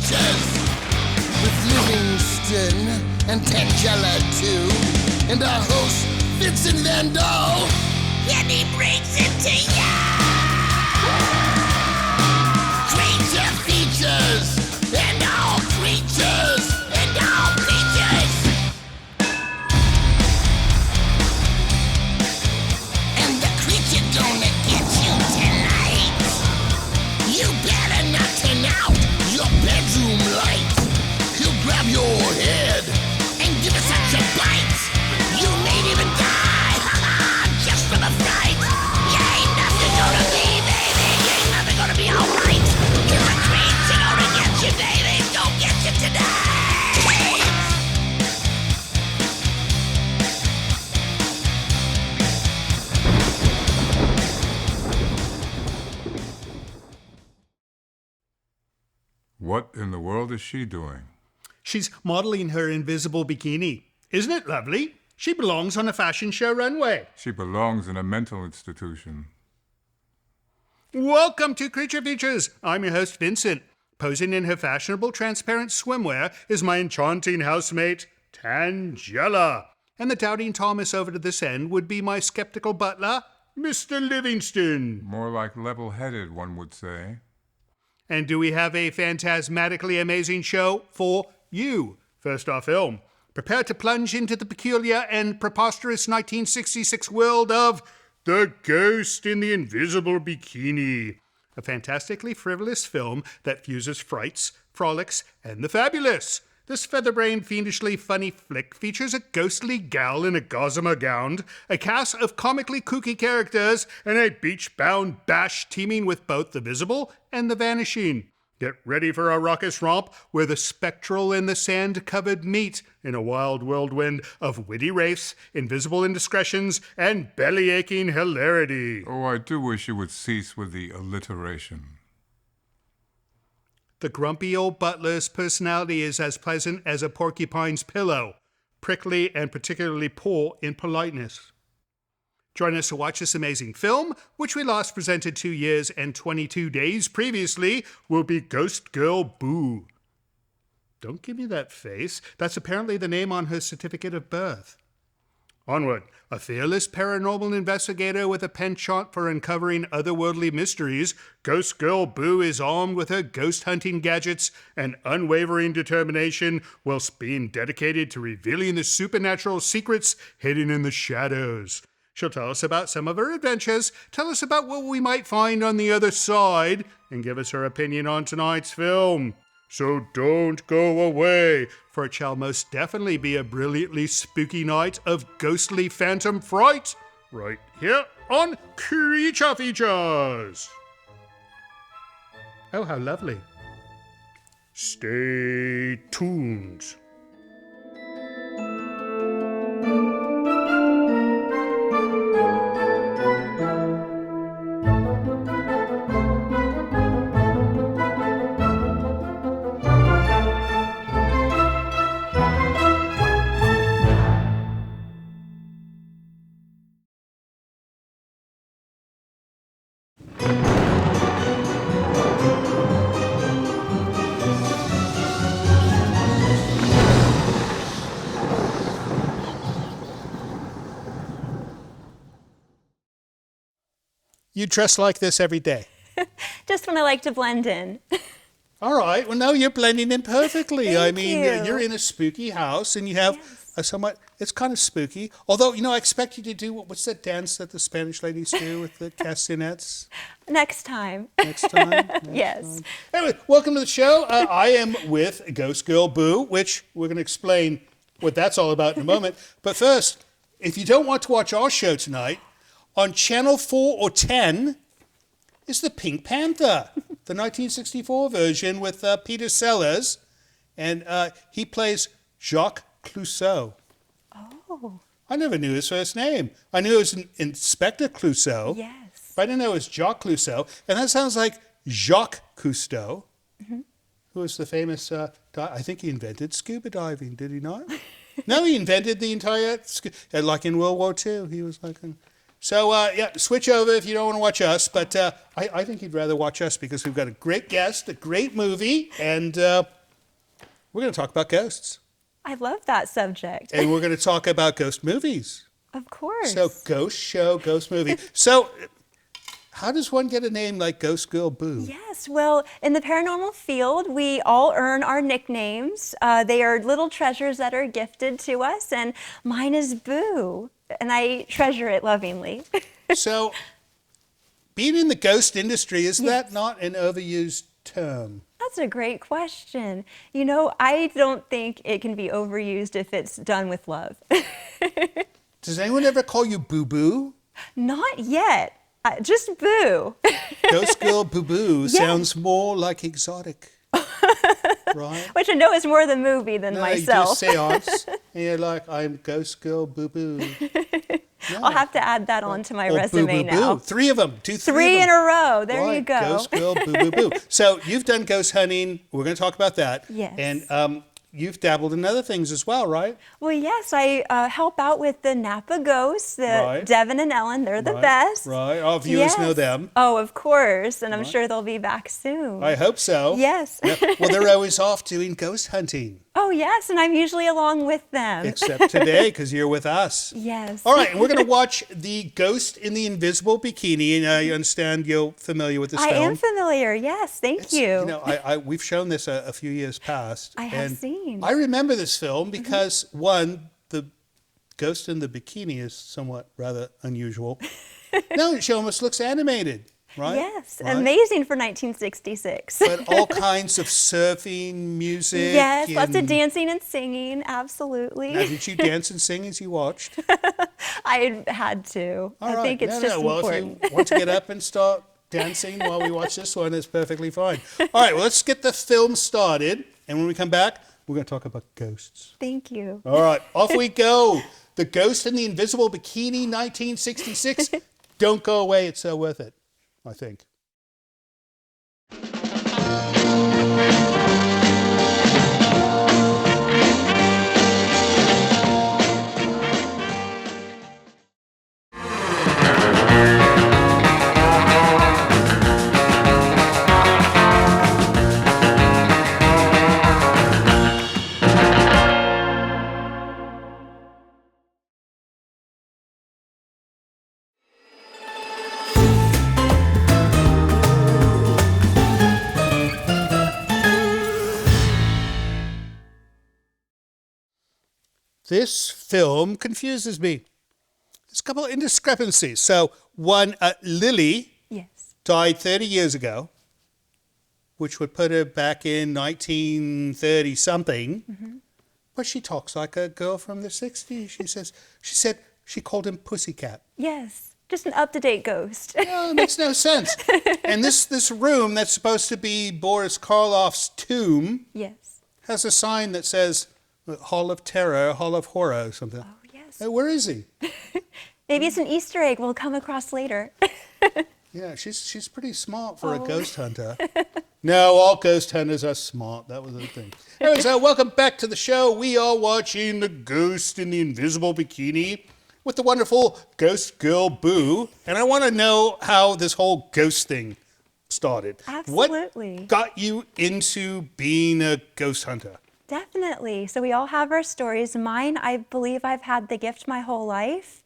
features with Livingston and Tangela too, and our host Vincent Van Dahl, and he brings it to ya. Creature features and all creatures and all creatures, and the creature gonna get you tonight. You better not turn out your bedroom light. He'll grab your head and give it such a bite. You may even die, just from a fright. You ain't nothing gonna be, baby. You ain't nothing gonna be alright. Cause the creature gonna get you, baby. Gonna get you tonight. What in the world is she doing? She's modeling her invisible bikini. Isn't it lovely? She belongs on a fashion show runway. She belongs in a mental institution. Welcome to Creature Features. I'm your host, Vincent. Posing in her fashionable transparent swimwear is my enchanting housemate, Tangela. And the doubting Thomas over to this end would be my skeptical butler, Mr. Livingston. More like level-headed, one would say. And do we have a phantasmatically amazing show for you? First off, film. Prepare to plunge into the peculiar and preposterous 1966 world of The Ghost in the Invisible Bikini, a fantastically frivolous film that fuses frights, frolics, and the fabulous. This featherbrained, fiendishly funny flick features a ghostly gal in a gossamer gown, a cast of comically kooky characters, and a beach-bound bash teeming with both the visible and the vanishing. Get ready for a raucous romp where the spectral and the sand-covered meet in a wild whirlwind of witty wraiths, invisible indiscretions, and belly-aching hilarity. Oh, I do wish you would cease with the alliteration. The grumpy old butler's personality is as pleasant as a porcupine's pillow, prickly and particularly poor in politeness. Join us to watch this amazing film, which we last presented 2 years and 22 days previously, will be Ghost Girl Boo. Don't give me that face. That's apparently the name on her certificate of birth. Onward, a fearless paranormal investigator with a penchant for uncovering otherworldly mysteries, Ghost Girl Boo is armed with her ghost hunting gadgets and unwavering determination whilst being dedicated to revealing the supernatural secrets hidden in the shadows. She'll tell us about some of her adventures, tell us about what we might find on the other side, and give us her opinion on tonight's film. So don't go away, for it shall most definitely be a brilliantly spooky night of ghostly phantom fright, right here on Creature Features. Oh, how lovely. Stay tuned. You dress like this every day? Just when I like to blend in. All right. Well, no, you're blending in perfectly. Thank you. You're in a spooky house, and you have a somewhat. It's kind of spooky. Although, I expect you to do what's that dance that the Spanish ladies do with the castanets? Next time. Next time. Yes. Anyway, welcome to the show. I am with Ghost Girl Boo, which we're going to explain what that's all about in a moment. But first, if you don't want to watch our show tonight, on Channel 4 or 10 is the Pink Panther, the 1964 version with Peter Sellers, and he plays Jacques Clouseau. Oh. I never knew his first name. I knew it was Inspector Clouseau, Yes. but I didn't know it was Jacques Clouseau, and that sounds like Jacques Cousteau, who was the famous, I think he invented scuba diving, did he not? No, he invented the entire, like in World War II, he was like So, yeah, switch over if you don't want to watch us. But I think you'd rather watch us because we've got a great guest, a great movie, and we're going to talk about ghosts. I love that subject. And we're going to talk about ghost movies. Of course. So, ghost show, ghost movie. So, how does one get a name like Ghost Girl Boo? Yes, well, in the paranormal field, we all earn our nicknames. They are little treasures that are gifted to us, and mine is Boo, and I treasure it lovingly. So, being in the ghost industry, is that not an overused term? That's a great question. You know, I don't think it can be overused if it's done with love. Does anyone ever call you Boo Boo? Not yet. Just Boo. Ghost Girl Boo Boo sounds more like exotic, right? Which I know is more the movie than myself. You do seance, and you're like, I'm Ghost Girl Boo Boo. Yeah. I'll have to add that onto my Or resume Boo Boo now. Boo. Three of them. Three Three of in them. a row. There Right. you go. Ghost Girl Boo Boo Boo. So you've done ghost hunting. We're going to talk about that. Yes. And you've dabbled in other things as well, right? Well, yes, I help out with the Napa ghosts, Right. Devin and Ellen. They're the Right, best. right. Our viewers know Yes. them. Oh, of course. And I'm sure they'll be back soon. I hope so. Yes. Yeah. Well, they're always off doing ghost hunting, Oh, yes. And I'm usually along with them. except today because you're with us. Yes. All right, and we're going to watch The Ghost in the Invisible Bikini, and I understand you're familiar with this I film. am familiar. Yes. Thank you. You know, we've shown this a few years past. I have and seen. I remember this film because, one, the ghost in the bikini is somewhat rather unusual. No, she almost looks animated, right? Yes. Right? Amazing for 1966. But all kinds of surfing, music. Yes. Lots of and- dancing and singing. Absolutely. Now, did you dance and sing as you watched? I had to. All I right. think it's No, just no. Well, important. if you want to get up and start dancing while we watch this one, it's perfectly fine. All right, well, let's get the film started. And when we come back, we're going to talk about ghosts. Thank you. All right, off we go. The Ghost in the Invisible Bikini, 1966. Don't go away. It's so worth it, I think. This film confuses me. There's a couple of indiscrepancies. So, one, Lily Yes. died 30 years ago, which would put her back in 1930-something. Mm-hmm. But she talks like a girl from the 60s. She said she called him Pussycat. Yes. Just an up-to-date ghost. No, it makes no sense. And this room that's supposed to be Boris Karloff's tomb Yes. has a sign that says Hall of Terror, Hall of Horror, or something. Oh, yes. Where is he? Maybe it's an Easter egg we'll come across later. Yeah, she's pretty smart for a ghost hunter. No, all ghost hunters are smart. That was the thing. Anyway, so welcome back to the show. We are watching The Ghost in the Invisible Bikini with the wonderful Ghost Girl Boo. And I want to know how this whole ghost thing started. Absolutely. What got you into being a ghost hunter? Definitely. So we all have our stories. Mine, I believe I've had the gift my whole life.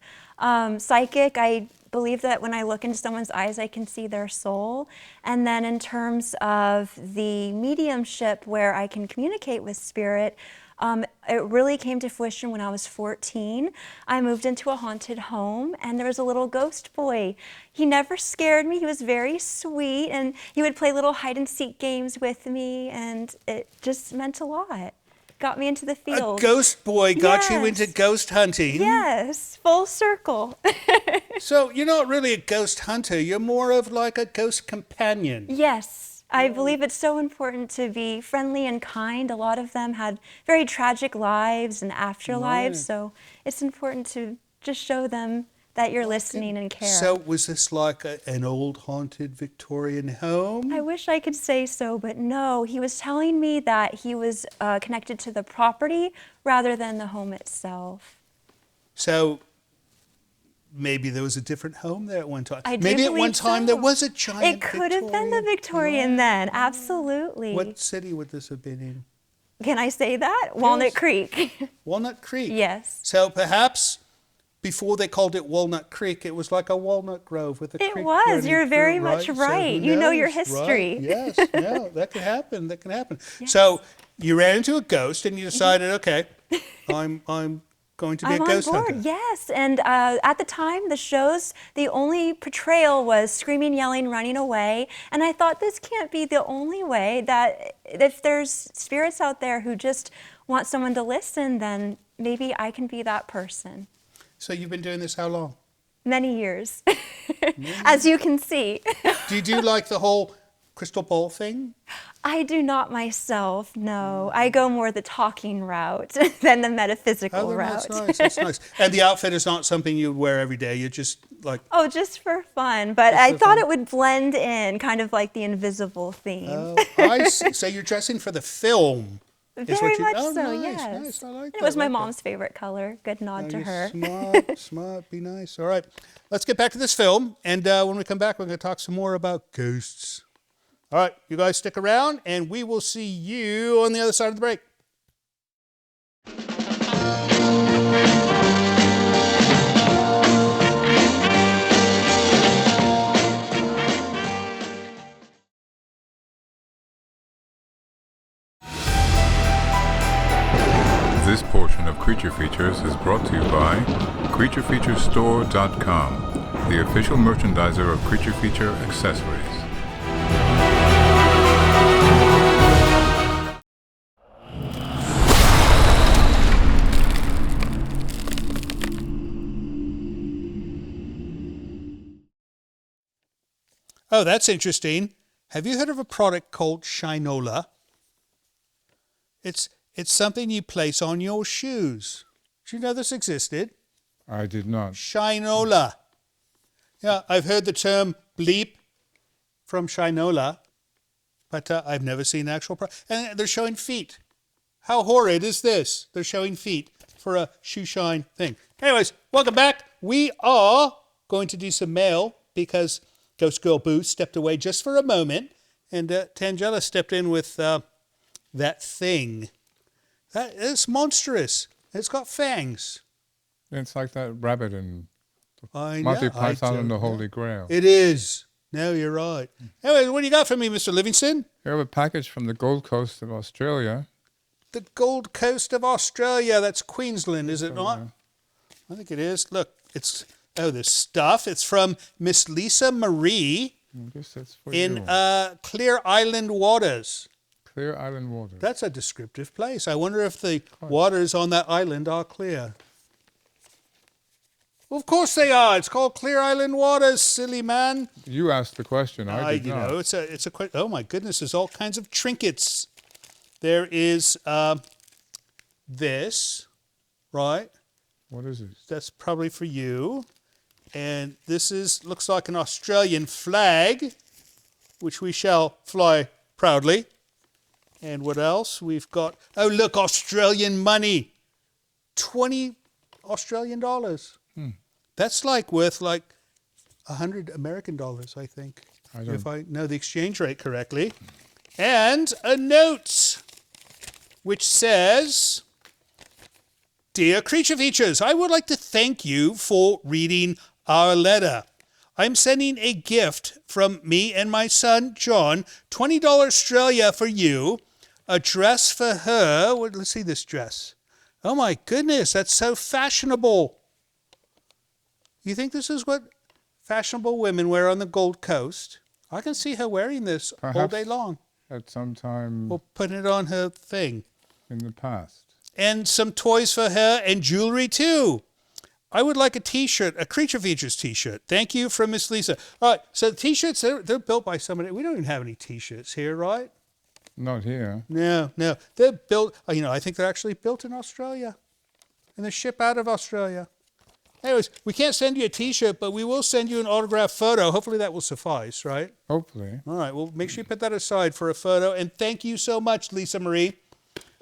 Psychic, I believe that when I look into someone's eyes, I can see their soul. And then in terms of the mediumship where I can communicate with spirit, it really came to fruition when I was 14. I moved into a haunted home and there was a little ghost boy. He never scared me. He was very sweet and he would play little hide and seek games with me and it just meant a lot. Got me into the field. A ghost boy got you Yes. into ghost hunting? Yes, full circle. So you're not really a ghost hunter. You're more of like a ghost companion. Yes, I believe it's so important to be friendly and kind. A lot of them had very tragic lives and afterlives, Right. so it's important to just show them that you're listening and care. So was this like an old haunted Victorian home? I wish I could say so, but no. He was telling me that he was connected to the property rather than the home itself. So maybe there was a different home there at one time. I do Maybe at one believe time so. there was a giant It could have been the Victorian then, absolutely. What city would this have been in? Can I say that? Walnut Creek. Walnut Creek. Yes. So perhaps before they called it Walnut Creek, it was like a walnut grove with a creek. It was. running You're very through, much So right. who You know your knows, history. Right? Yes, no, that can happen. That can happen. So you ran into a ghost and you decided, okay, I'm going to be I'm a ghost on board, hunter. yes. And at the time, the shows, the only portrayal was screaming, yelling, running away. And I thought this can't be the only way, that if there's spirits out there who just want someone to listen, then maybe I can be that person. So you've been doing this how long? Many years, as you can see. Do you do like the whole crystal ball thing? I do not myself, no. I go more the talking route than the metaphysical route. That's nice. That's nice. And the outfit is not something you wear every day. You just like. Oh, just for fun. But I thought it would blend in, kind of like the invisible theme. Oh, I see. So you're dressing for the film. Very much so, nice, yes. Nice. I like And that. it was my I like mom's favorite color. Good nod to that. her. Smart, smart. Be nice. All right. Let's get back to this film. And when we come back, we're going to talk some more about ghosts. All right. You guys stick around, and we will see you on the other side of the break. This portion of Creature Features is brought to you by CreatureFeatureStore.com, the official merchandiser of Creature Feature accessories. Oh, that's interesting. Have you heard of a product called Shinola? It's something you place on your shoes. Did you know this existed? I did not. Shinola. Yeah, I've heard the term bleep from Shinola, but I've never seen actual and they're showing feet. How horrid is this? They're showing feet for a shoe shine thing. Anyways, welcome back. We are going to do some mail because Ghost Girl Boo stepped away just for a moment, and Tangela stepped in with that thing. That is monstrous. It's got fangs. It's like that rabbit in I Monty know, Python I and the don't Holy know. Grail. It is. No, you're right. Anyway, what do you got for me, Mr. Livingston? We have a package from the Gold Coast of Australia. The Gold Coast of Australia. That's Queensland, is it not? I think it is. Look, there's stuff. It's from Miss Lisa Marie I guess that's for in you. Clear Island Waters. Clear Island Water. That's a descriptive place. I wonder if the waters on that island are clear. Well, of course they are. It's called Clear Island Waters, silly man. You asked the question. I did not. It's a oh my goodness, there's all kinds of trinkets. There is this, right? What is it? That's probably for you. And this looks like an Australian flag, which we shall fly proudly. And what else? We've got, oh look, Australian money. 20 Australian dollars. That's worth like 100 American dollars, I think. If I know the exchange rate correctly. And a note which says, Dear Creature Features, I would like to thank you for reading our letter. I'm sending a gift from me and my son, John, $20 Australia for you, a dress for her. Let's see this dress. Oh my goodness, that's so fashionable. You think this is what fashionable women wear on the Gold Coast? I can see her wearing this all day long. At some time Or putting it on her thing. in the past. And some toys for her and jewelry too. I would like a T-shirt, a Creature Features T-shirt. Thank you from Miss Lisa. All right, so the T-shirts, they're built by somebody. We don't even have any T-shirts here, right? Not here. No. They're built, I think they're actually built in Australia. And they ship out of Australia. Anyways, we can't send you a T-shirt, but we will send you an autographed photo. Hopefully that will suffice, right? Hopefully. All right, well, make sure you put that aside for a photo. And thank you so much, Lisa Marie.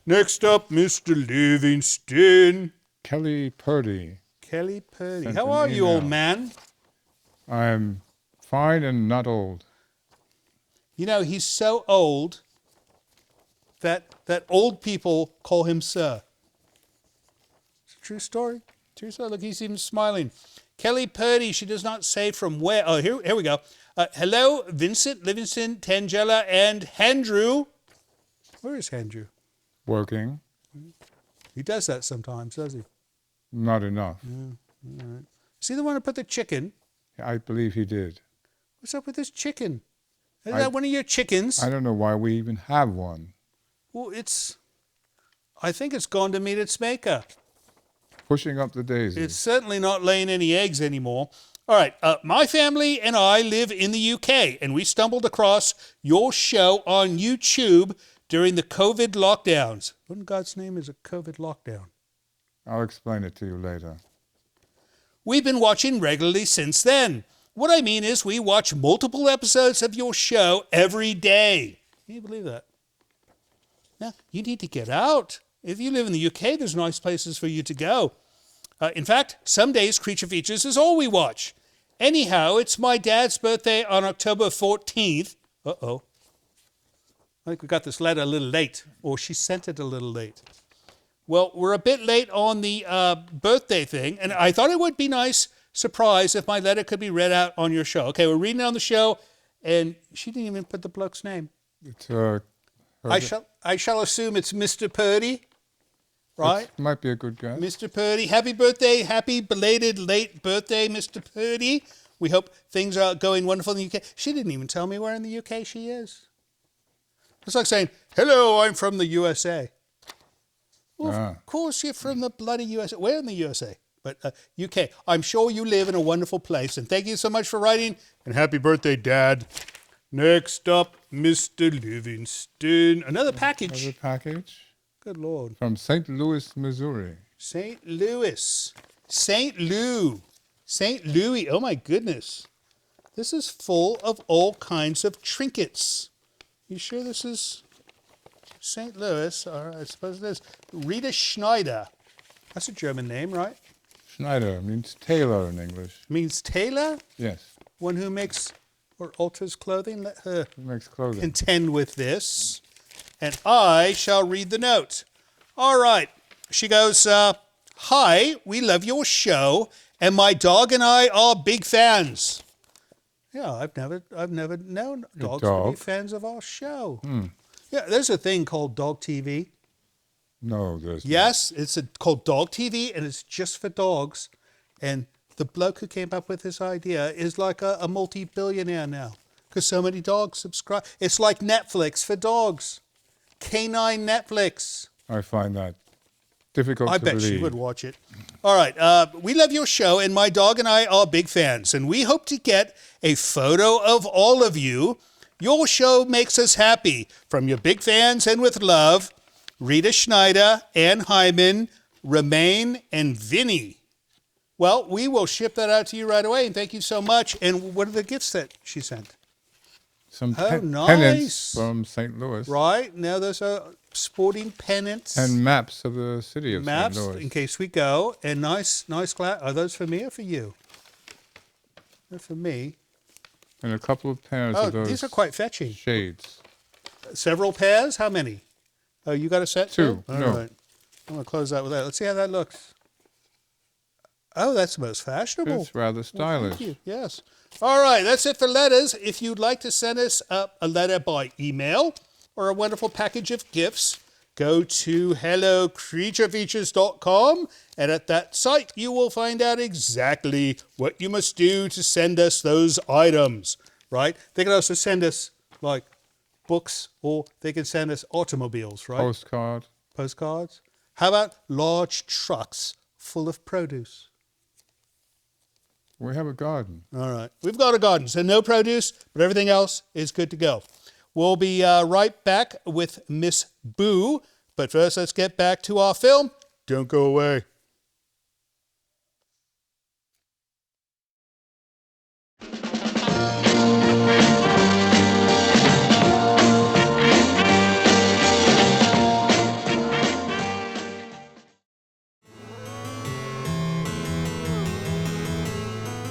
Next up, Mr. Livingston. Kelly Purdy. Kelly Purdy. Sent How an are you, old email. man? I'm fine and not old. You know, he's so old that old people call him sir. It's a true story. True story. Look, he's even smiling. Kelly Purdy, she does not say from where. Oh, here we go. Hello, Vincent, Livingston, Tangela, and Andrew. Where is Andrew? Working. He does that sometimes, does he? Not enough. All right. Is he the one who put the chicken? I believe he did. What's up with this chicken? Is that one of your chickens? I don't know why we even have one. Well, I think it's gone to meet its maker. Pushing up the daisies. It's certainly not laying any eggs anymore. All right, my family and I live in the UK, and we stumbled across your show on YouTube during the COVID lockdowns. What in God's name is a COVID lockdown? I'll explain it to you later. We've been watching regularly since then. What I mean is we watch multiple episodes of your show every day. Can you believe that? Now, you need to get out. If you live in the UK, there's nice places for you to go. In fact, some days Creature Features is all we watch. Anyhow, it's my dad's birthday on October 14th. Uh-oh. I think we got this letter a little late, or she sent it a little late. Well, we're a bit late on the birthday thing, and I thought it would be nice surprise if my letter could be read out on your show. Okay, we're reading it on the show, and she didn't even put the bloke's name. It's I shall assume it's Mr. Purdy, right? It might be a good guess. Mr. Purdy, happy birthday, happy belated late birthday, Mr. Purdy. We hope things are going wonderful in the UK. She didn't even tell me where in the UK she is. It's like saying, hello, I'm from the USA. Well, of course you're from the bloody USA. Where in the USA? But UK. I'm sure you live in a wonderful place. And thank you so much for writing. And happy birthday, Dad. Next up, Mr. Livingston. Another package. Another package. Good Lord. From St. Louis, Missouri. St. Louis. St. Louis. Oh, my goodness. This is full of all kinds of trinkets. You sure this is St. Louis? Or I suppose it is. Rita Schneider. That's a German name, right? Schneider means tailor in English. Means tailor? Yes. One who makes or alters clothing? Let her He makes clothing. contend with this. And I shall read the note. All right. She goes, hi, we love your show, and my dog and I are big fans. Yeah, I've never known dogs to dog? be fans of our show. Yeah, there's a thing called dog TV. No, there's Yes, it's called Dog TV, and it's just for dogs. And the bloke who came up with this idea is like a multi-billionaire now because so many dogs subscribe. It's like Netflix for dogs. Canine Netflix. not. I find that difficult I to bet believe. she would watch it. All right. We love your show, and my dog and I are big fans, and we hope to get a photo of all of you. Your show makes us happy. From your big fans and with love, Rita Schneider, Ann Hyman, Romaine, and Vinny. Well, we will ship that out to you right away, and thank you so much. And what are the gifts that she sent? Some Oh, nice. pennants from St. Louis. Right, now those are sporting pennants. And maps of the city of maps, St. Louis. in case we go. And nice glass. Are those for me or for you? They're for me. And a couple of pairs Oh, of those these are quite fetching. shades. Several pairs? How many? Oh, you got a set Two, too? All no. right. I'm going to close that with that. Let's see how that looks. Oh, that's most fashionable. It's rather Well, stylish. thank you. Yes. All right, that's it for letters. If you'd like to send us a letter by email or a wonderful package of gifts, go to hellocreaturefeatures.com, and at that site you will find out exactly what you must do to send us those items, right? They can also send us, like, books, or they can send us automobiles, right? Postcard. Postcards. How about large trucks full of produce? We have a garden. All right. We've got a garden, so no produce, but everything else is good to go. We'll be right back with Miss Boo, but first let's get back to our film. Don't go away.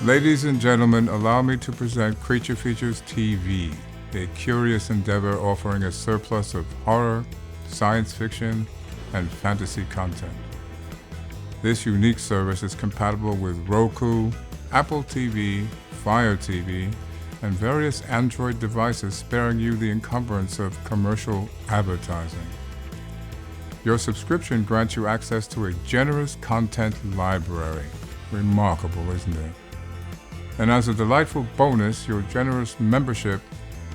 Ladies and gentlemen, allow me to present Creature Features TV, a curious endeavor offering a surplus of horror, science fiction, and fantasy content. This unique service is compatible with Roku, Apple TV, Fire TV, and various Android devices, sparing you the encumbrance of commercial advertising. Your subscription grants you access to a generous content library. Remarkable, isn't it? And as a delightful bonus, your generous membership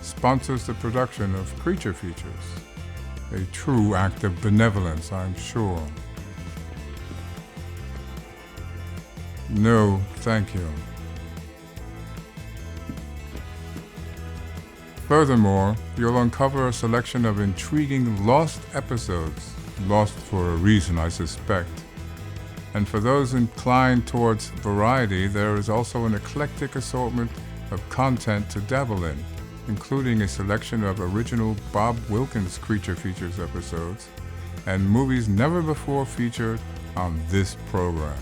sponsors the production of Creature Features. A true act of benevolence, I'm sure. No, thank you. Furthermore, you'll uncover a selection of intriguing lost episodes, lost for a reason, I suspect. And for those inclined towards variety, there is also an eclectic assortment of content to dabble in, including a selection of original Bob Wilkins Creature Features episodes and movies never before featured on this program.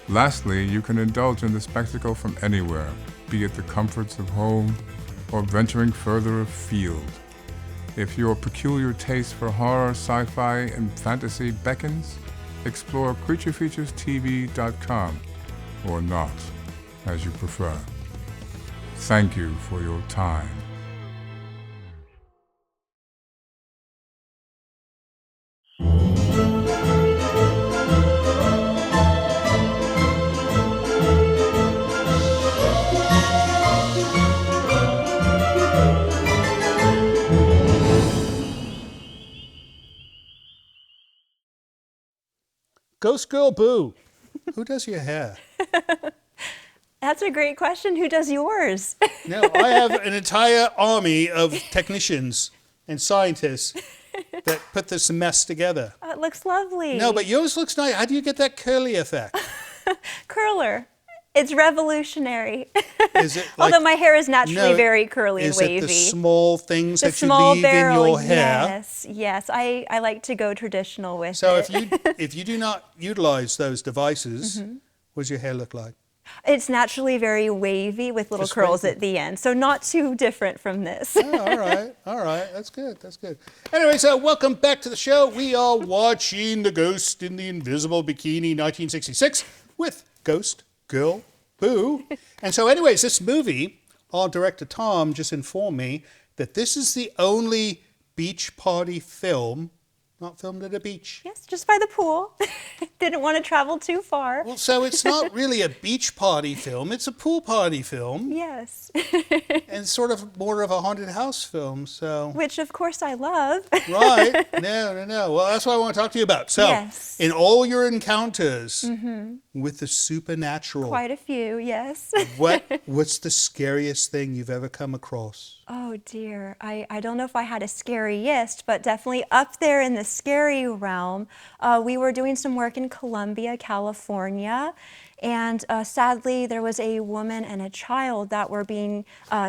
Lastly, you can indulge in the spectacle from anywhere, be it the comforts of home or venturing further afield. If your peculiar taste for horror, sci-fi, and fantasy beckons, explore creaturefeaturestv.com, or not, as you prefer. Thank you for your time. Ghost Girl Boo, who does your hair? That's a great question. Who does yours? No, I have an entire army of technicians and scientists that put this mess together. It looks lovely. No, but yours looks nice. How do you get that curly effect? Curler. It's revolutionary. Is it like, although my hair is naturally very curly and wavy. Is it the small things the that you small leave barrel, in your hair? Yes. I like to go traditional with So it. if you do not utilize those devices, what does your hair look like? It's naturally very wavy with little Just curls wavy. at the end, so not too different from this. Oh, all right, that's good. Anyway, so welcome back to the show. We are watching The Ghost in the Invisible Bikini, 1966, with Ghost Girl Boo. And so anyways, this movie, our director Tom just informed me that this is the only beach party film not filmed at a beach. Yes, just by the pool. Didn't want to travel too far. Well, so it's not really a beach party film, it's a pool party film. Yes. And sort of more of a haunted house film, so. Which, of course, I love. Right. No. Well, that's what I want to talk to you about. So, yes. In all your encounters with the supernatural, Quite a few, yes. what's the scariest thing you've ever come across? Oh, dear. I don't know if I had a scariest, but definitely up there in the scary realm. We were doing some work in Columbia, California, and sadly there was a woman and a child that were being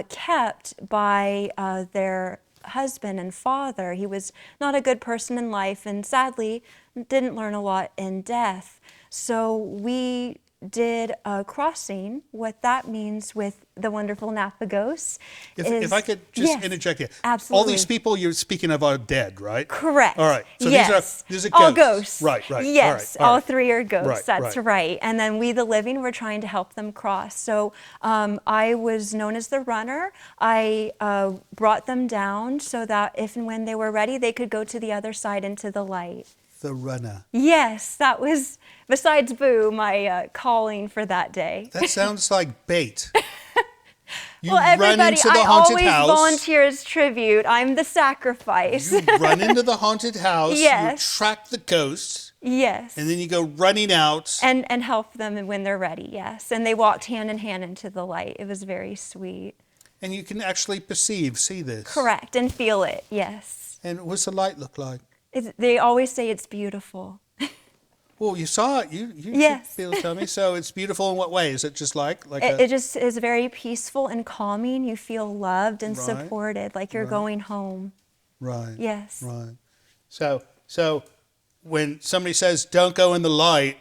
kept by their husband and father. He was not a good person in life and sadly didn't learn a lot in death. So we did a crossing. What that means with the wonderful Napa ghosts If I could just interject here. Absolutely. All these people you're speaking of are dead, right? Correct. All right. So yes. these are all ghosts. ghosts. Right. Yes, all all right. three are ghosts. That's right. right. And then we, the living, were trying to help them cross. So I was known as the runner. I brought them down so that if and when they were ready, they could go to the other side into the light. The runner. Yes, that was, besides Boo, my calling for that day. That sounds like bait. You well, everybody, run into the I haunted always house. volunteer as tribute. I'm the sacrifice. You run into the haunted house. Yes. You track the ghosts. Yes. And then you go running out. And help them when they're ready, yes. And they walked hand in hand into the light. It was very sweet. And you can actually see this. Correct, and feel it, yes. And what's the light look like? They always say it's beautiful. Well, you saw it. You Yes. should be able to tell me. So it's beautiful in what way? Is it just like it just is very peaceful and calming. You feel loved and Right. supported, like you're going home. Right. Yes. Right. So when somebody says, don't go in the light,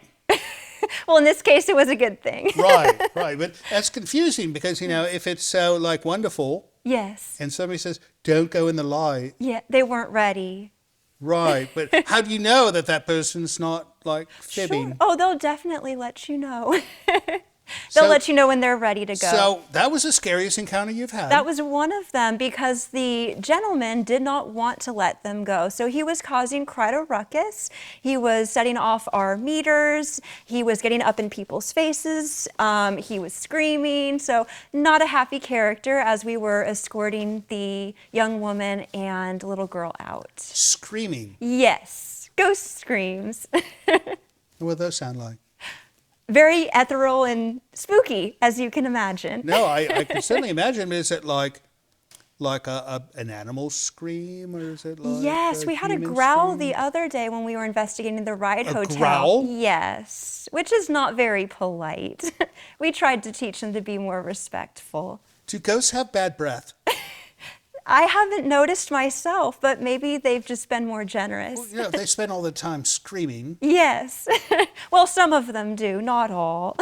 Well, in this case, it was a good thing. Right. But that's confusing because, if it's so like wonderful Yes. and somebody says, don't go in the light. Yeah, they weren't ready. Right. But how do you know that person's not like fibbing? Sure. Oh, they'll definitely let you know. They'll So- let you know when they're ready to go. So that was the scariest encounter you've had. That was one of them because the gentleman did not want to let them go. So he was causing quite a ruckus. He was setting off our meters. He was getting up in people's faces. He was screaming. So not a happy character as we were escorting the young woman and little girl out. Screaming. Yes, ghost screams. What do those sound like? Very ethereal and spooky, as you can imagine. No, I can certainly imagine. Is it like an animal scream, or is it like Yes, we had a human growl scream? the other day when we were investigating the Ride A Hotel. growl? Yes, which is not very polite. We tried to teach them to be more respectful. Do ghosts have bad breath? I haven't noticed myself, but maybe they've just been more generous. Well, they spend all the time screaming. Yes. Well, some of them do, not all.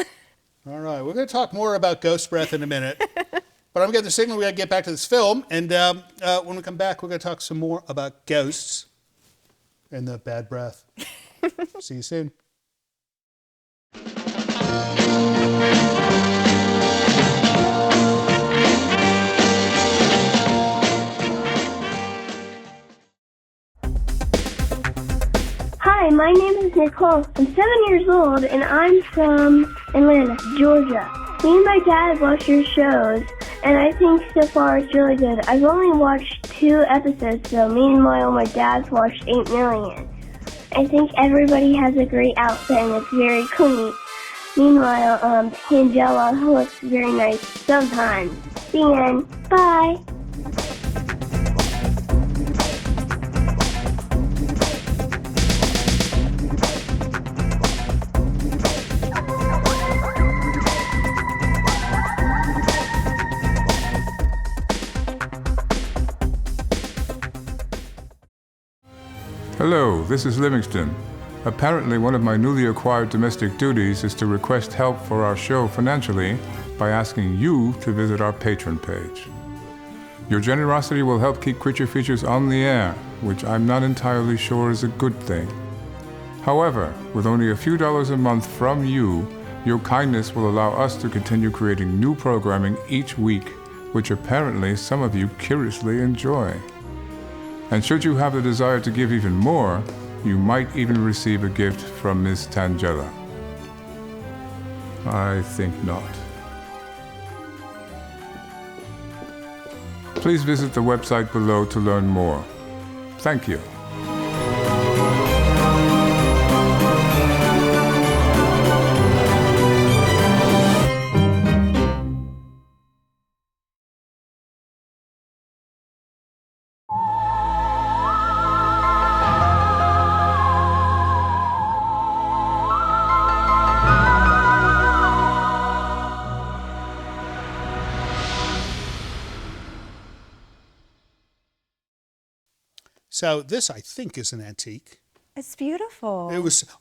All right, we're going to talk more about ghost breath in a minute. But I'm getting the signal we got to get back to this film. And when we come back, we're going to talk some more about ghosts and the bad breath. See you soon. Hi, my name is Nicole. I'm 7 years old, and I'm from Atlanta, Georgia. Me and my dad watch your shows, and I think so far it's really good. I've only watched 2 episodes, though. Meanwhile, my dad's watched 8 million. I think everybody has a great outfit, and it's very clean. Meanwhile, Angela looks very nice sometimes. The end. Bye. Hello, this is Livingston. Apparently, one of my newly acquired domestic duties is to request help for our show financially by asking you to visit our Patreon page. Your generosity will help keep Creature Features on the air, which I'm not entirely sure is a good thing. However, with only a few dollars a month from you, your kindness will allow us to continue creating new programming each week, which apparently some of you curiously enjoy. And should you have the desire to give even more, you might even receive a gift from Miss Tangela. I think not. Please visit the website below to learn more. Thank you. So this, I think, is an antique. It's beautiful.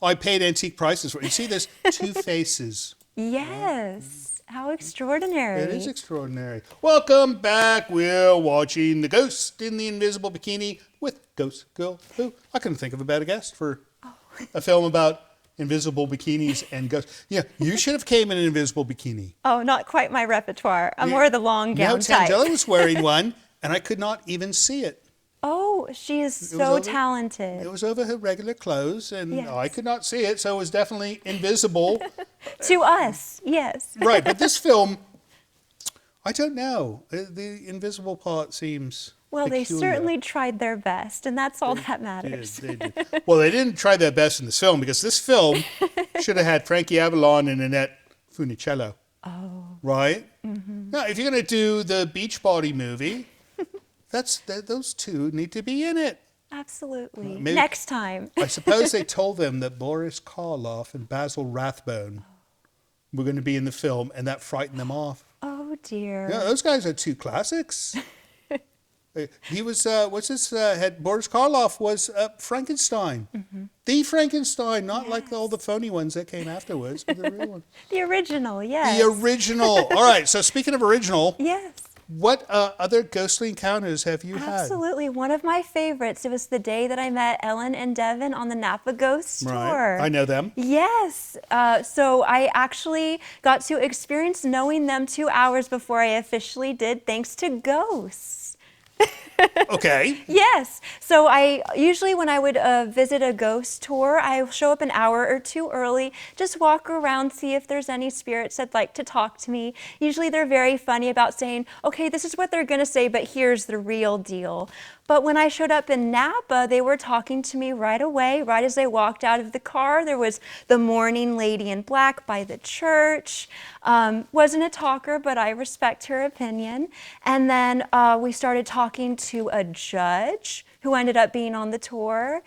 I paid antique prices for it. You see, there's 2 faces. Yes. How extraordinary. It is extraordinary. Welcome back. We're watching The Ghost in the Invisible Bikini with Ghost Girl Who. I couldn't think of a better guest for a film about invisible bikinis and ghosts. Yeah, you should have came in an invisible bikini. Oh, not quite my repertoire. I'm more the long gown type. Tangela was wearing one, and I could not even see it. Oh, she is was so over- talented. It was over her regular clothes, and Yes. I could not see it, so it was definitely invisible. To us, yes. Right, but this film, I don't know. The invisible part seems Well, they peculiar. certainly tried their best, and that's all that matters. They did. Well, they didn't try their best in this film, because this film should have had Frankie Avalon and Annette Funicello. Oh. Right? Mm-hmm. Now, if you're going to do the Beachbody movie, those 2 need to be in it. Absolutely. Maybe- Next time. I suppose they told them that Boris Karloff and Basil Rathbone were going to be in the film, and that frightened them off. Oh, dear. Yeah, those guys are 2 classics. He was, Boris Karloff was Frankenstein. The Frankenstein, not like all the phony ones that came afterwards, but the real one. The original, yes. The original. All right, so speaking of original, Yes. what other ghostly encounters have you had? Absolutely. One of my favorites. It was the day that I met Ellen and Devin on the Napa Ghost Tour. Right. I know them. Yes. So I actually got to experience knowing them 2 hours before I officially did, thanks to ghosts. Okay. Yes. So I usually, when I would visit a ghost tour, I show up an hour or two early, just walk around, see if there's any spirits that'd like to talk to me. Usually they're very funny about saying, okay, this is what they're going to say, but here's the real deal. But when I showed up in Napa, they were talking to me right away. Right as I walked out of the car, there was the mourning lady in black by the church. Wasn't a talker, but I respect her opinion. And then we started talking to a judge who ended up being on the tour.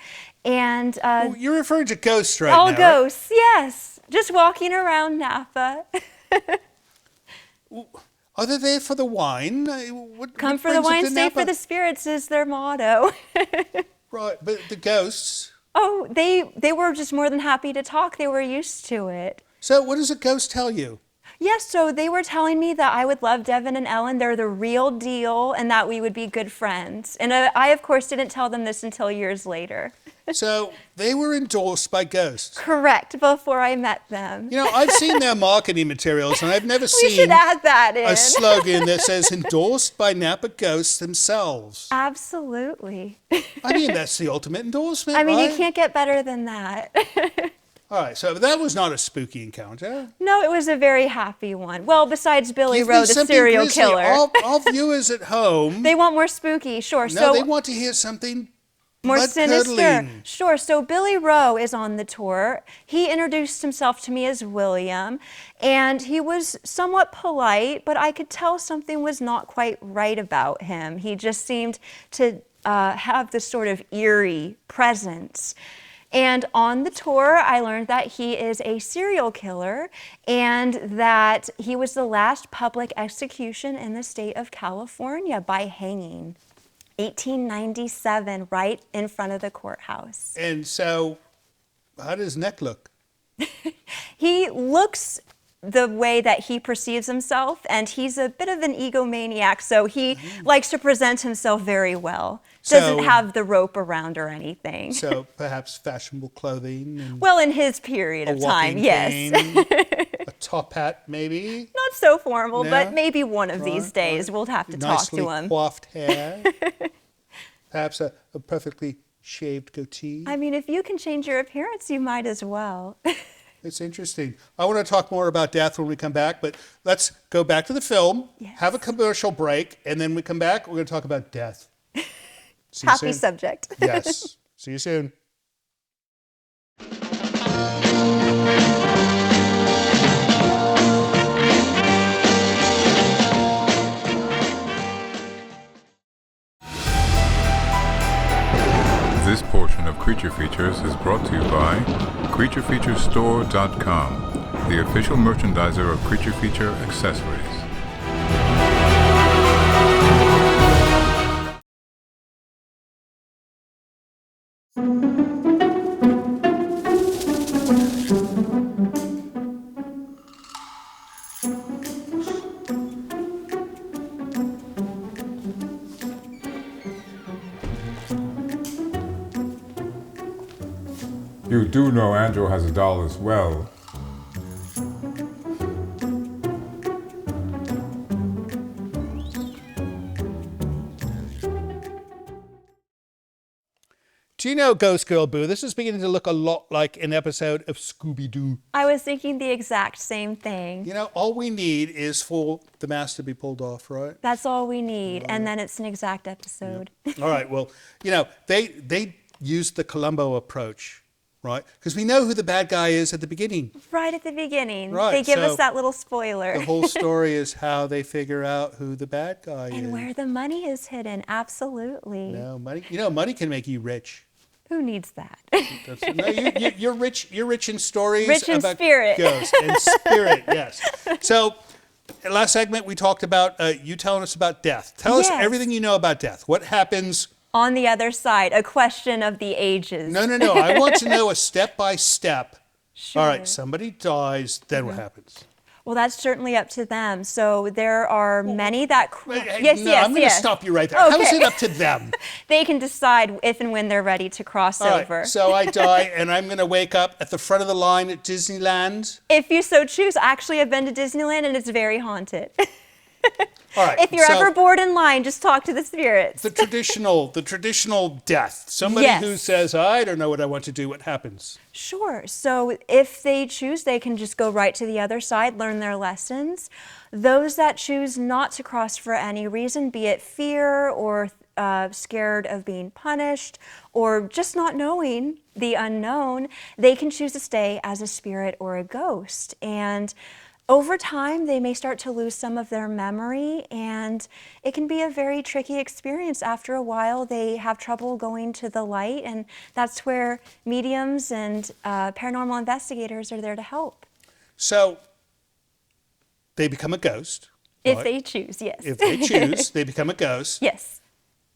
And You're referring to ghosts right all now. ghosts, yes. Just walking around Napa. Are they there for the wine? Come for the wine, stay for the spirits is their motto. Right, but the ghosts. Oh, they were just more than happy to talk. They were used to it. So what does a ghost tell you? Yes, so they were telling me that I would love Devin and Ellen. They're the real deal and that we would be good friends. And I, of course, didn't tell them this until years later. So they were endorsed by ghosts. Correct, before I met them. You know, I've seen their marketing materials and I've never We seen should add that in. a slogan that says endorsed by Napa ghosts themselves. Absolutely. I mean, that's the ultimate endorsement, I mean, right? you can't get better than that. All right, so that was not a spooky encounter. No, it was a very happy one. Well, besides Billy Give me Rowe, the something serial grisly. killer. All viewers at home, They want more spooky, sure. no, So they want to hear something more sinister. blood-curdling. Sure. So Billy Rowe is on the tour. He introduced himself to me as William, and he was somewhat polite, but I could tell something was not quite right about him. He just seemed to have this sort of eerie presence. And on the tour, I learned that he is a serial killer and that he was the last public execution in the state of California by hanging. 1897, right in front of the courthouse. And so, how does his neck look? He looks the way that he perceives himself, and he's a bit of an egomaniac, so he likes to present himself very well. Doesn't So- have the rope around or anything. So perhaps fashionable clothing and Well, in his period a of time, walking yes. cane, a top hat maybe, Not so formal, No? but maybe one of these Right, days right. we'll have to talk nicely to him. coiffed hair, perhaps a perfectly shaved goatee. I mean, if you can change your appearance, you might as well. It's interesting. I want to talk more about death when we come back, but let's go back to the film, Yes. have a commercial break, and then we come back, we're going to talk about death. See you Happy soon. subject. Yes. See you soon. This portion of Creature Features is brought to you by CreatureFeatureStore.com, the official merchandiser of Creature Feature accessories. You do know Andrew has a doll as well. Do you know Ghost Girl Boo? This is beginning to look a lot like an episode of Scooby-Doo. I was thinking the exact same thing. You know, all we need is for the mask to be pulled off, right? That's all we need, and then it's an exact episode. All right, well, you know, they used the Columbo approach, right? Because we know who the bad guy is at the beginning. Right at the beginning. Right, They give so us that little spoiler. The whole story is how they figure out who the bad guy is. And where the money is hidden, absolutely. No, money. You know, money can make you rich. Who needs that? No, you're rich. You're rich in stories Rich in about spirit. ghosts and spirit. Yes. So, Last segment, we talked about you telling us about death. Tell us Yes. everything you know about death. What happens? On the other side, a question of the ages. No. I want to know a step-by-step. Sure. All right, somebody dies, then what happens? Well, that's certainly up to them. So there are many that... Hey, I'm going to stop you right there. Okay. How is it up to them? They can decide if and when they're ready to cross All over. right, so I die, and I'm going to wake up at the front of the line at Disneyland. If you so choose. Actually, I've been to Disneyland, and it's very haunted. All right. If you're so ever bored in line, just talk to the spirits. the traditional death. Somebody Yes. who says, I don't know what I want to do. What happens? Sure. So if they choose, they can just go right to the other side, learn their lessons. Those that choose not to cross for any reason, be it fear or scared of being punished or just not knowing the unknown, they can choose to stay as a spirit or a ghost. And over time, they may start to lose some of their memory, and it can be a very tricky experience. After a while, they have trouble going to the light, and that's where mediums and paranormal investigators are there to help. So they become a ghost. If right? they choose, yes. If they choose, they become a ghost. Yes.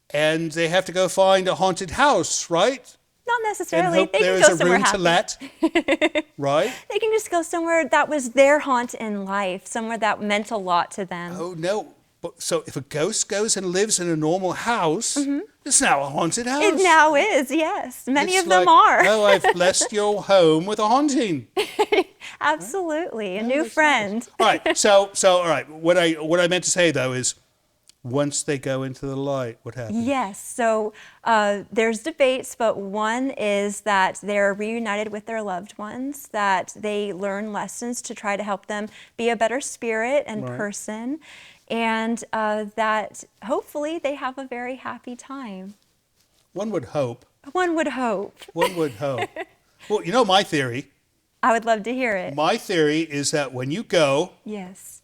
And they have to go find a haunted house, right? Not And necessarily. hope They there can is go a somewhere room to happy. let, right? They can just go somewhere that was their haunt in life, somewhere that meant a lot to them. Oh, no. But, so if a ghost goes and lives in a normal house, it's now a haunted house. It now is, yes. Many It's of them like, are. Oh, I've blessed your home with a haunting. Absolutely. A new friend. All right. So all right. What I meant to say though is, once they go into the light, what happens? Yes, so there's debates, but one is that they're reunited with their loved ones, that they learn lessons to try to help them be a better spirit and Right. person, and that hopefully they have a very happy time. One would hope. One would hope. One would hope. Well, you know my theory. I would love to hear it. My theory is that when you go, Yes.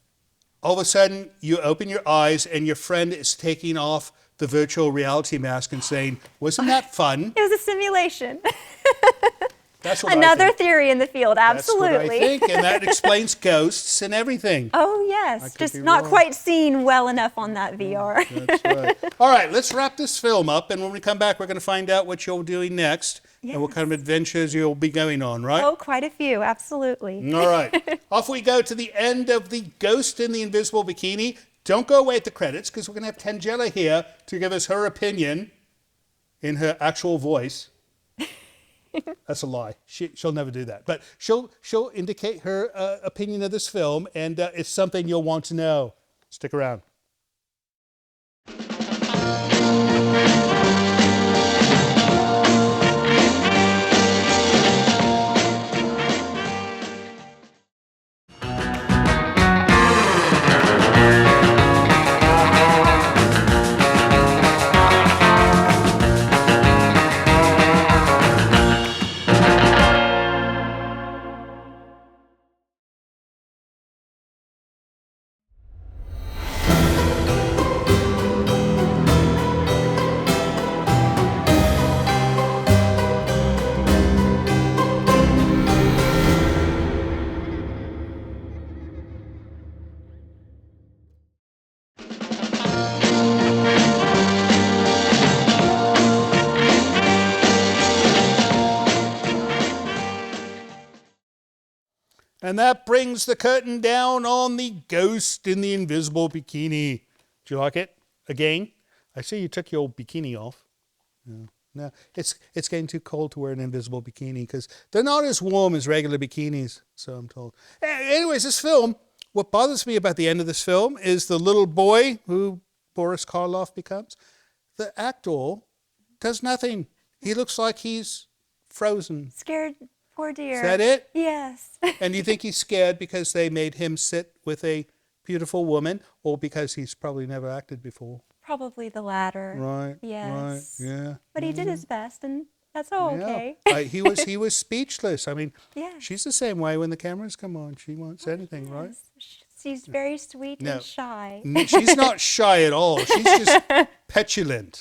all of a sudden you open your eyes and your friend is taking off the virtual reality mask and saying, wasn't that fun? It was a simulation. That's what I Another think. theory in the field, absolutely. That's what I think, and that explains ghosts and everything. Oh, I yes, could just be not wrong. quite seen well enough on that VR. That's right. All right, let's wrap this film up, and when we come back, we're going to find out what you're doing next and what kind of adventures you'll be going on, right? Oh, quite a few, absolutely. All right. Off we go to the end of The Ghost in the Invisible Bikini. Don't go away at the credits, because we're going to have Tangela here to give us her opinion in her actual voice. That's a lie. She'll never do that. But she'll indicate her opinion of this film, and it's something you'll want to know. Stick around. And that brings the curtain down on The Ghost in the Invisible Bikini. Do you like it? Again? I see you took your bikini off. No, it's getting too cold to wear an invisible bikini because they're not as warm as regular bikinis, so I'm told. Anyways, this film, what bothers me about the end of this film is the little boy who Boris Karloff becomes. The actor does nothing. He looks like he's frozen. Scared, poor dear. Is that it? Yes. And you think he's scared because they made him sit with a beautiful woman, or because he's probably never acted before? Probably the latter. Right. Yes. Right. Yeah. But he did his best, and that's all okay. Yeah. He was speechless. I mean, Yeah. she's the same way when the cameras come on. She won't say anything, right? She's very sweet No. and shy. She's not shy at all. She's just petulant.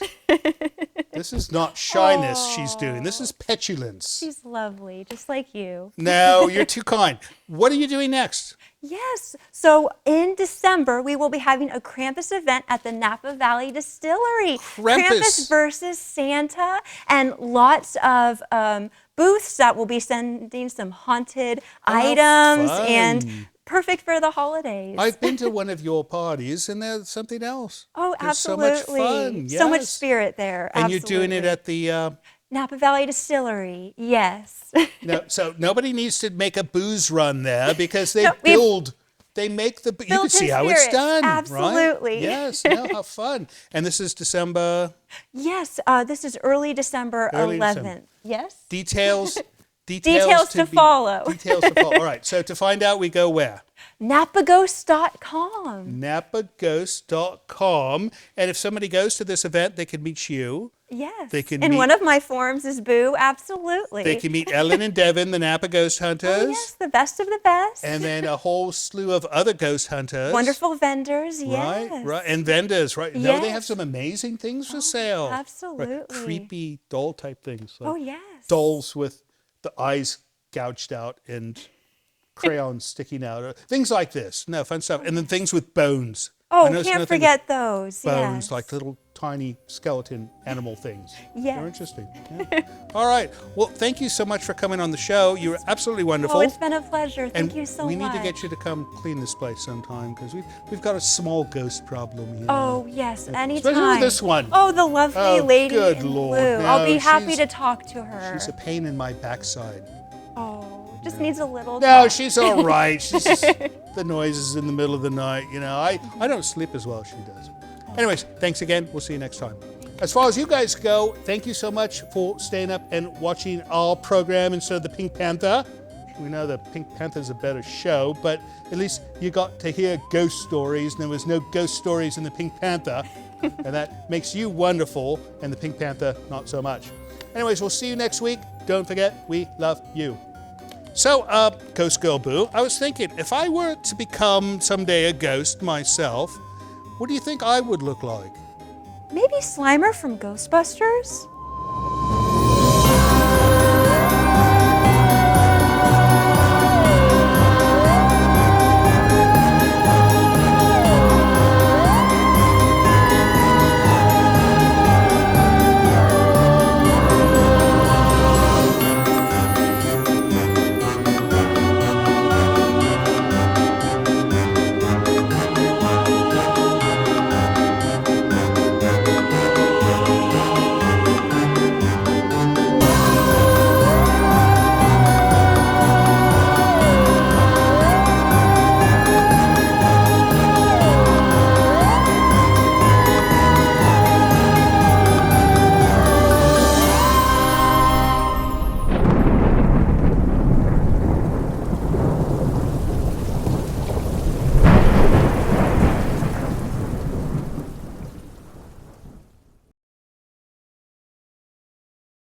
This is not shyness she's doing. This is petulance. She's lovely, just like you. No, you're too kind. What are you doing next? Yes. So in December, we will be having a Krampus event at the Napa Valley Distillery. Krampus versus Santa, and lots of booths that will be sending some haunted items fun. and perfect for the holidays. I've been to one of your parties, and there's something else. Oh, There's absolutely. so much fun. So much Yes. spirit there. And absolutely. you're doing it at the... Napa Valley Distillery, yes. No, so nobody needs to make a booze run there because they No, they make the, you can built see in how it's spirit. done, Absolutely. right? Yes, no, how fun. And this is December, Yes, this is early December Early 11th. December. Yes? details Details to follow. Details to follow. All right, so to find out, we go where? napaghost.com. napaghost.com. And if somebody goes to this event, they can meet you. Yes. They can and meet- one of my forms is Boo, absolutely. They can meet Ellen and Devin, the Napa ghost hunters. Oh, yes, the best of the best. And then a whole slew of other ghost hunters. Wonderful vendors, yes. Right. And vendors, right? No, they have Yes. some amazing things for sale. absolutely. Right. Creepy doll type things. Like Oh, yes. dolls with the eyes gouged out and crayons sticking out. Or things like this. No, fun stuff. And then things with bones. I Oh, noticed can't another thing forget those. with bones, yes. like little tiny skeleton animal things. Yes. They're interesting. Yeah. All right. Well, thank you so much for coming on the show. You were absolutely wonderful. Oh, it's been a pleasure. Thank And you so we much. need to get you to come clean this place sometime because we've got a small ghost problem here. Oh, yes, anytime. Especially with this one. Oh, the lovely Oh, lady good in Lord. blue. No, I'll be happy she's- to talk to her. She's a pain in my backside. Oh, just needs a little No, talk. she's all right. She's just the noises in the middle of the night. You know, I don't sleep as well as she does. Anyways, thanks again. We'll see you next time. As far as you guys go, thank you so much for staying up and watching our program instead of the Pink Panther. We know the Pink Panther's a better show, but at least you got to hear ghost stories, and there was no ghost stories in the Pink Panther, and that makes you wonderful, and the Pink Panther not so much. Anyways, we'll see you next week. Don't forget, we love you. So, Ghost Girl Boo, I was thinking, if I were to become someday a ghost myself, what do you think I would look like? Maybe Slimer from Ghostbusters?